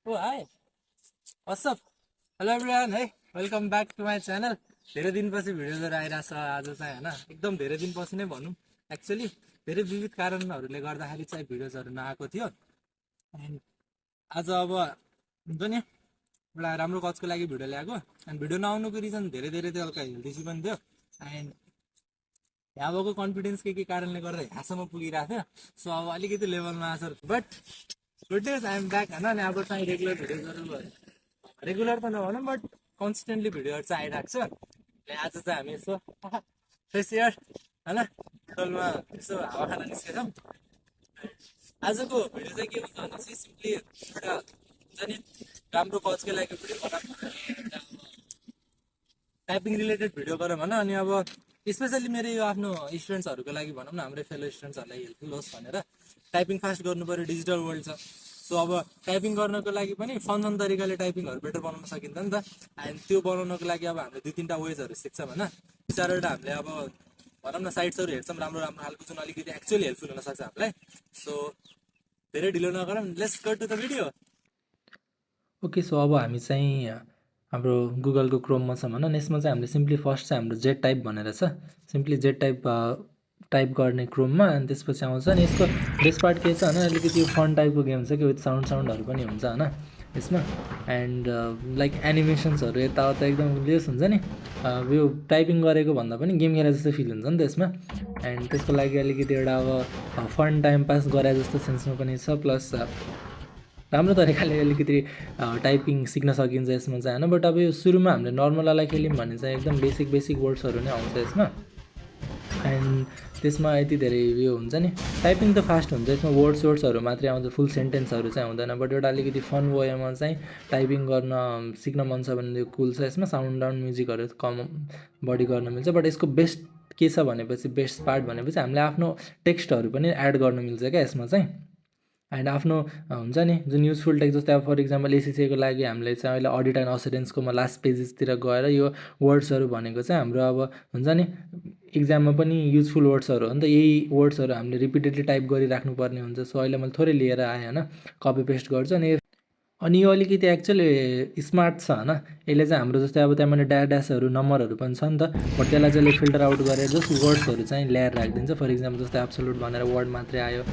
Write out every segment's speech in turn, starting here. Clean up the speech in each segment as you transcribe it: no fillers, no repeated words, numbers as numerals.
Oh, hi. What's up? Hello everyone. Hey, welcome back to my channel. धेरै दिनपछि video लिएर आइरहेछ आज चाहिँ हैन एकदम धेरै दिनपछि नै भनौँ एक्चुअली धेरै विविध कारणहरूले गर्दाखेरि चाहिँ भिडियोजहरू नआएको थियो एन्ड आज अब हुन्छ नि एउटा राम्रो कजको लागि भिडियो ल्याएको एन्ड भिडियो नआउनुको रिजन धेरै धेरै थियो हल्का हेल्थ इस्यु पनि थियो एन्ड यहाँ भएको कन्फिडेन्स के कारणले गर्दा यहाँसम्म पुगिरहेको थियो सो अब अलिकति लेभलमा आएको छ but good news I'm back होइन अनि अब चाहिँ रेगुलर भिडियोजहरू रेगुलर त नभनौँ बट कन्सिस्टेन्टली भिडियोहरू चाहिँ आइरहेको छ आज चाहिँ हामी यसो फ्रेस एयर होइन टोलमा यसो हावा खान निस्केछौँ आजको भिडियो चाहिँ के हुन्छ भने चाहिँ सिम्पली एउटा हुन्छ नि राम्रो कजकै लागि भिडियो बनाएको टाइपिङ रिलेटेड भिडियो गरौँ होइन अनि अब स्पेसली मेरो यो आफ्नो स्टुडेन्ट्सहरूको लागि भनौँ न हाम्रो फेलो स्टुडेन्ट्सहरूलाई हेल्पफुल होस् भनेर टाइपिङ फास्ट गर्नु पऱ्यो डिजिटल वर्ल्ड छ सो अब टाइपिङ गर्नको लागि पनि फन तरिकाले टाइपिङहरू बेटर बनाउन सकिन्छ नि त एन्ड त्यो बनाउनको लागि अब हामीले 2-3टा वेजहरू सिक्छौँ होइन 4वटा हामीले अब भनौँ न साइट्सहरू हेर्छौँ राम्रो राम्रो खालको जुन अलिकति एक्चुअली हेल्पफुल हुनसक्छ हामीलाई सो धेरै ढिलो नगरौँ let's go to the video okay so अब हामी चाहिँ हाम्रो गुगलको क्रोममा छौँ होइन यसमा चाहिँ हामीले सिम्पली फर्स्ट चाहिँ हाम्रो जेट टाइप भनेर छ सिम्पली जेट टाइप गर्ने क्रोममा अनि त्यसपछि आउँछ अनि यसको बेस्ट पार्ट के छ होइन अलिकति यो फन टाइपको गेम छ कि विथ साउन्डहरू पनि हुन्छ होइन यसमा एन्ड लाइक एनिमेसन्सहरू यताउता एकदम लेस हुन्छ नि यो टाइपिङ गरेको भन्दा पनि गेम खेले जस्तो फिल हुन्छ नि त यसमा एन्ड त्यसको लागि अलिकति एउटा अब फन टाइम पास गरे जस्तो सेन्समा पनि छ प्लस राम्रो तरिकाले अलिकति टाइपिङ सिक्न सकिन्छ यसमा चाहिँ होइन बट अब यो सुरुमा हामीले नर्मललाई खेल्यौँ भने चाहिँ एकदम बेसिक वर्ड्सहरू नै आउँछ यसमा एन्ड त्यसमा यति धेरै यो हुन्छ नि टाइपिङ त फास्ट हुन्छ यसमा वर्ड्सहरू मात्रै आउँछ फुल सेन्टेन्सहरू चाहिँ हुँदैन बट एउटा अलिकति फन वेमा चाहिँ टाइपिङ गर्न सिक्न मन छ भने यो कुल छ यसमा साउन्ड डाउन म्युजिकहरू कम बढी गर्न मिल्छ बट यसको बेस्ट के छ भनेपछि बेस्ट पार्ट भनेपछि हामीले आफ्नो टेक्स्टहरू पनि एड गर्न मिल्छ क्या यसमा चाहिँ एन्ड आफ्नो हुन्छ नि जुन युजफुल टेक्स्ट जस्तै अब फर इक्जाम्पल एसिसीको लागि हामीले चाहिँ अहिले अडिट एन्ड असुरेन्सकोमा लास्ट पेजेसतिर गएर यो वर्ड्सहरू भनेको चाहिँ हाम्रो अब हुन्छ नि इक्जाममा पनि युजफुल वर्ड्सहरू हो नि त यही वर्ड्सहरू हामीले रिपिटेडली टाइप गरिराख्नुपर्ने हुन्छ सो अहिले मैले थोरै लिएर आएँ होइन कपी पेस्ट गर्छु अनि यो अलिकति एक्चुअली स्मार्ट छ होइन यसले चाहिँ हाम्रो जस्तै अब त्यहाँबाट ड्यासहरू नम्बरहरू पनि छ नि त बट त्यसलाई चाहिँ फिल्टर आउट गरेर जस्ट वर्ड्सहरू चाहिँ ल्याएर राखिदिन्छ फर इक्जाम्पल जस्तै एब्सोल्युट भनेर वर्ड मात्रै आयो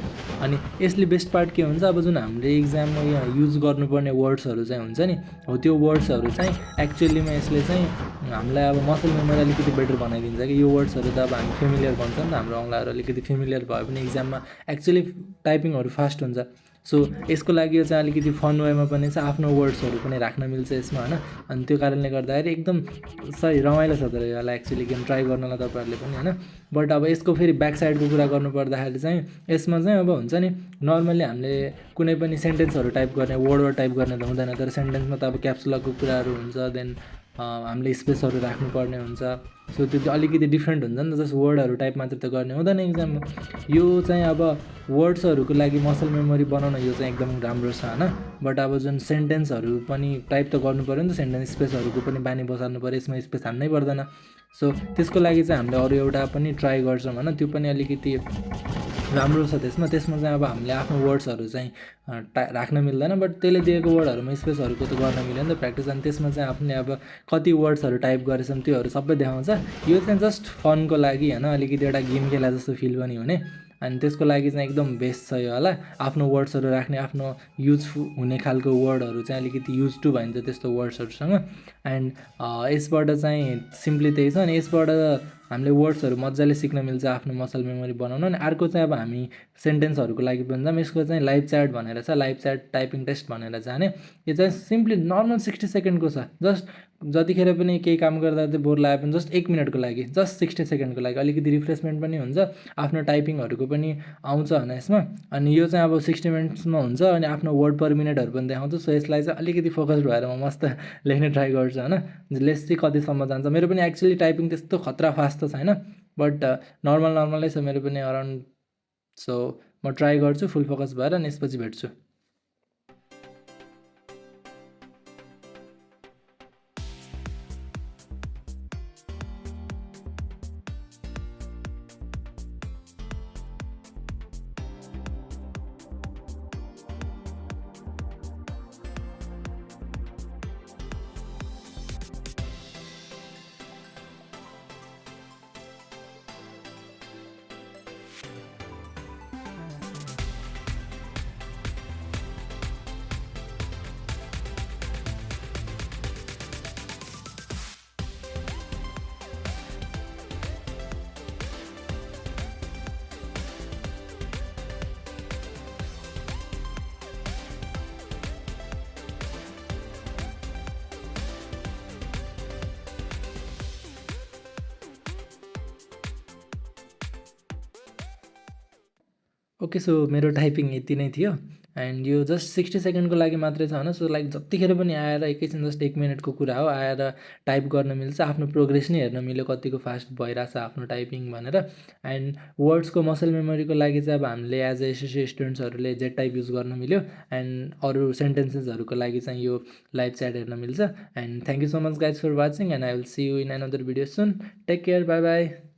अनि यसले बेस्ट पार्ट के हुन्छ अब जुन हामीले इक्जाममा यहाँ युज गर्नुपर्ने वर्ड्सहरू चाहिँ हुन्छ नि हो त्यो वर्ड्सहरू चाहिँ एक्चुअलीमा यसले चाहिँ हामीलाई अब मसल मेमोरी अलिकति बेटर बनाइदिन्छ कि यो वर्ड्सहरू त अब हामी फेमिलियर भन्छ नि त हाम्रो अङ्ग्लाहरू अलिकति फेमिलियर भयो भने इक्जाममा एक्चुअली टाइपिङहरू फास्ट हुन्छ सो यसको लागि यो चाहिँ अलिकति फन वेमा पनि छ आफ्नो वर्ड्सहरू पनि राख्न मिल्छ यसमा होइन अनि त्यो कारणले गर्दाखेरि एकदम सही रमाइलो छ तर यसलाई एक्चुअली गेम ट्राई गर्नलाई तपाईँहरूले पनि होइन बट अब यसको फेरि ब्याक साइडको कुरा गर्नुपर्दाखेरि चाहिँ यसमा चाहिँ अब हुन्छ नि नर्मली हामीले कुनै पनि सेन्टेन्सहरू टाइप गर्ने वर्डहरू टाइप गर्ने त हुँदैन तर सेन्टेन्समा त अब क्याप्सुलको कुराहरू हुन्छ देन हामीले स्पेसहरू राख्नुपर्ने हुन्छ सो त्यो अलिकति डिफ्रेन्ट हुन्छ नि त जस्ट वर्डहरू टाइप मात्र त गर्ने हुँदैन इक्जाममा यो चाहिँ अब वर्ड्सहरूको लागि मसल मेमोरी बनाउन यो चाहिँ एकदम राम्रो छ होइन बट अब जुन सेन्टेन्सहरू पनि टाइप त गर्नु पऱ्यो नि त सेन्टेन्स स्पेसहरूको पनि बानी बसाल्नु पऱ्यो यसमा स्पेस हान्नै पर्दैन सो त्यसको लागि चाहिँ हामीले अरू एउटा पनि ट्राई गर्छौँ होइन त्यो पनि अलिकति राम्रो छ त्यसमा चाहिँ अब हामीले आफ्नो वर्ड्सहरू चाहिँ राख्न मिल्दैन बट त्यसले दिएको वर्डहरूमा स्पेसहरूको त गर्न मिल्यो नि त प्र्याक्टिस अनि त्यसमा चाहिँ आफूले अब कति वर्ड्सहरू टाइप गरेछौँ त्योहरू सबै देखाउँछ यो चाहिँ जस्ट फनको लागि होइन अलिकति एउटा गेम खेला जस्तो फिल पनि हुने अनि त्यसको लागि चाहिँ एकदम बेस्ट छ यो होला आफ्नो वर्ड्सहरू राख्ने आफ्नो युज हुने खालको वर्डहरू चाहिँ अलिकति युज टु भइन्छ त्यस्तो वर्ड्सहरूसँग एन्ड यसबाट चाहिँ सिम्पली त्यही छ अनि यसबाट हामीले वर्ड्सहरू मजाले सिक्न मिल्छ आफ्नो मसल मेमोरी बनाउन अनि अर्को चाहिँ अब हामी सेन्टेन्सहरूको लागि पनि जाऊँ यसको चाहिँ लाइभ च्याट भनेर छ लाइभ च्याट टाइपिङ टेस्ट भनेर जाने यो चाहिँ सिम्पली नर्मल 60 सेकेन्डको छ जस्ट जतिखेर पनि केही काम गर्दा चाहिँ बोर लाग्यो भने जस्ट 1 मिनटको लागि जस्ट 60 सेकेन्डको लागि अलिकति रिफ्रेसमेन्ट पनि हुन्छ आफ्नो टाइपिङहरूको पनि आउँछ होइन यसमा अनि यो चाहिँ अब 60 मिनट्समा हुन्छ अनि आफ्नो वर्ड पर मिनटहरू पनि देखाउँछ सो यसलाई चाहिँ अलिकति फोकस्ड भएर म मस्त लेख्ने ट्राई गर्छु होइन लेस चाहिँ कतिसम्म जान्छ मेरो पनि एक्चुअली टाइपिङ त्यस्तो खतरा फास्ट त छैन बट नर्मलै छ मेरो पनि अराउन्ड सो म ट्राई गर्छु फुल फोकस भएर अनि यसपछि भेट्छु ओके सो मेरो टाइपिङ यति नै थियो एन्ड यो जस्ट 60 सेकेन्डको लागि मात्रै छ होइन। सो लाइक जतिखेर पनि आएर एकैछिन जस्ट 1 मिनटको कुरा हो, आएर टाइप गर्न मिल्छ, आफ्नो प्रोग्रेस नै हेर्न मिल्यो कतिको फास्ट भइरहेछ आफ्नो टाइपिङ भनेर। एन्ड वर्ड्सको मसल मेमोरीको लागि चाहिँ अब हामीले एज अ एसएससी स्टुडेन्ट्सहरूले जेट टाइप युज गर्न मिल्यो एन्ड अरू सेन्टेन्सेसहरूको लागि चाहिँ यो लाइभ च्याट हेर्न मिल्छ। And thank you so much guys for watching and I will see you in another video soon. Take care, bye by.